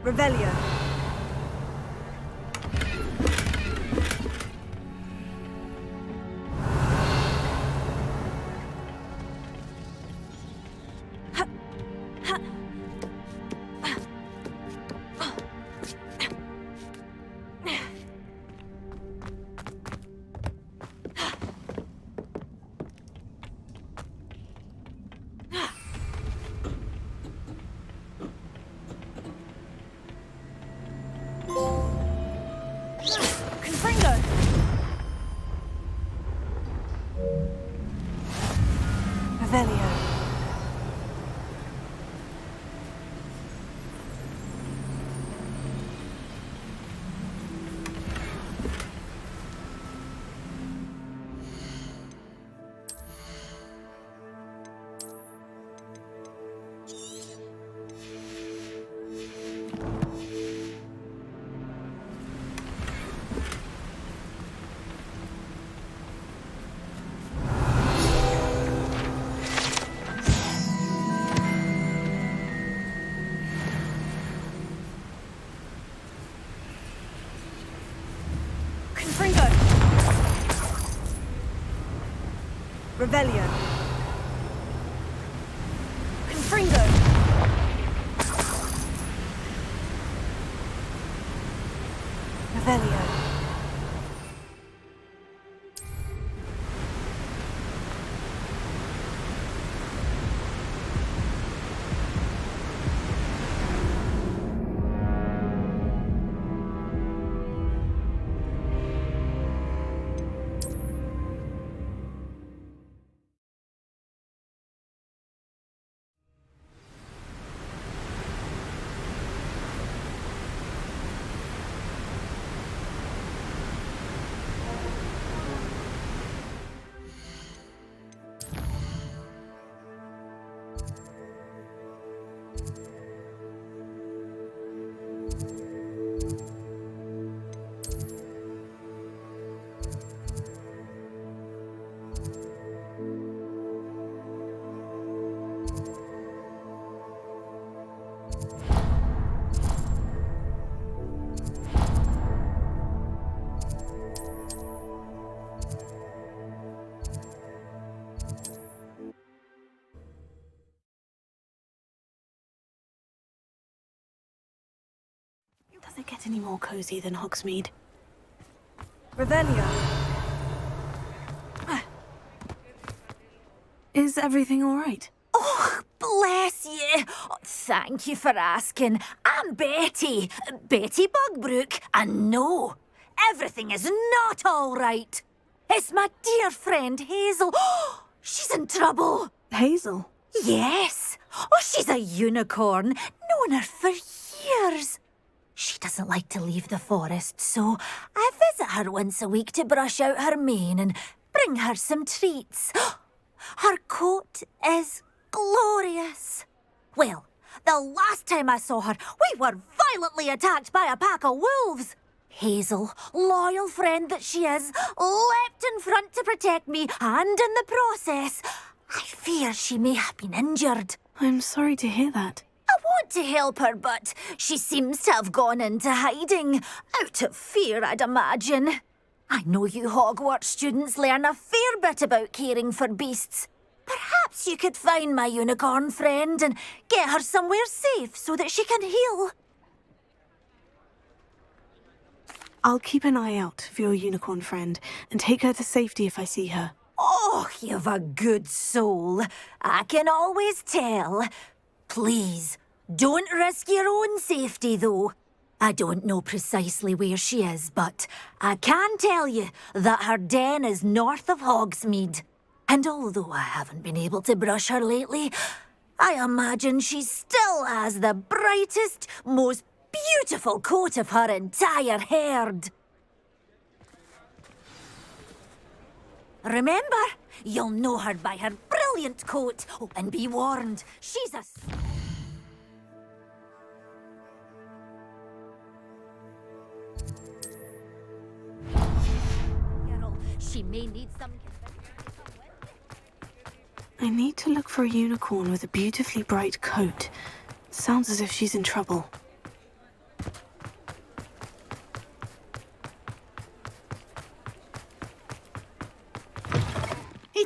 Revelio. Revelio. Confringo. Revelio. Does it get any more cozy than Hogsmeade? Revelio. Is everything all right? Oh, bless you. Thank you for asking. I'm Betty. Betty Bugbrook. And no, everything is not all right. It's my dear friend Hazel. She's in trouble. Hazel? Yes. Oh, she's a unicorn. Known her for years. She doesn't like to leave the forest, so I visit her once a week to brush out her mane and bring her some treats. Her coat is glorious. Well, the last time I saw her, we were violently attacked by a pack of wolves. Hazel, loyal friend that she is, leapt in front to protect me, and in the process, I fear she may have been injured. I'm sorry to hear that. I want to help her, but she seems to have gone into hiding. Out of fear, I'd imagine. I know you Hogwarts students learn a fair bit about caring for beasts. Perhaps you could find my unicorn friend and get her somewhere safe so that she can heal. I'll keep an eye out for your unicorn friend and take her to safety if I see her. Oh, you've a good soul. I can always tell. Please, don't risk your own safety, though. I don't know precisely where she is, but I can tell you that her den is north of Hogsmeade. And although I haven't been able to brush her lately, I imagine she still has the brightest, most beautiful coat of her entire herd. Remember, you'll know her by her brilliant coat. Oh, and be warned, she's a... She may need some... I need to look for a unicorn with a beautifully bright coat. Sounds as if she's in trouble.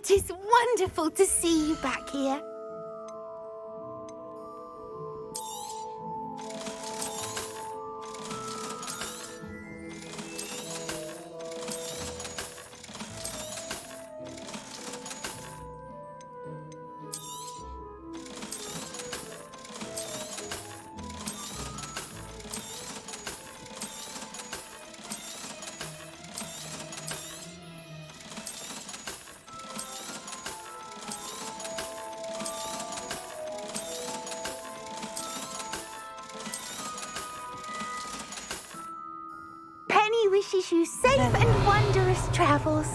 it is wonderful to see you back here. Penny wishes you safe and wondrous travels.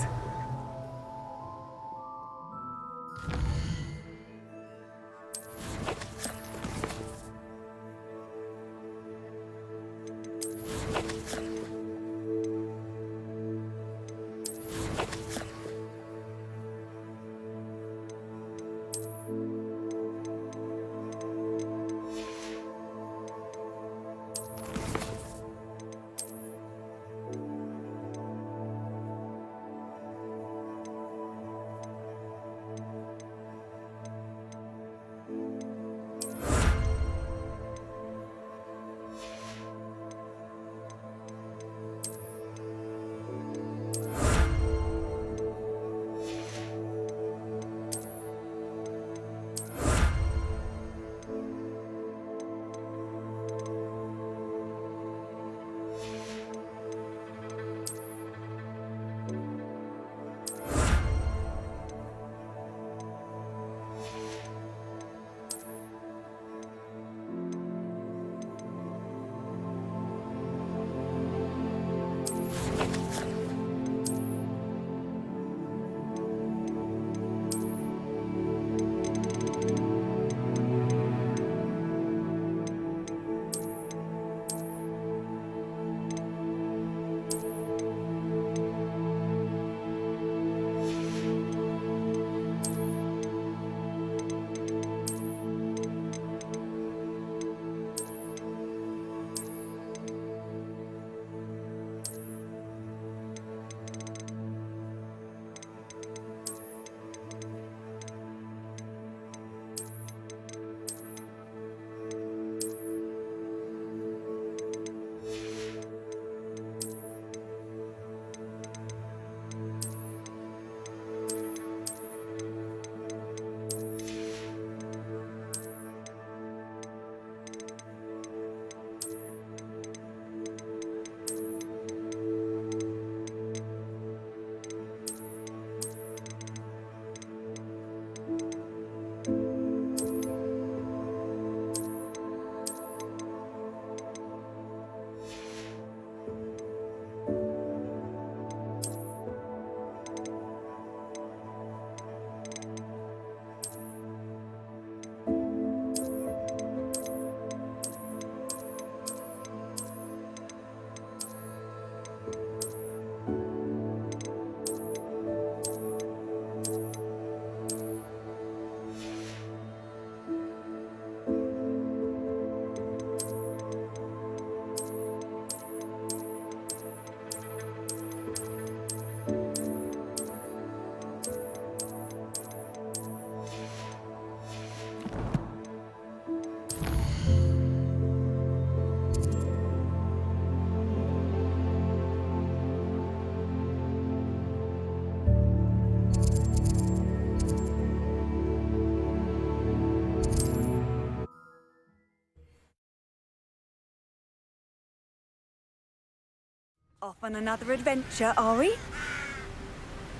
Off on another adventure, are we?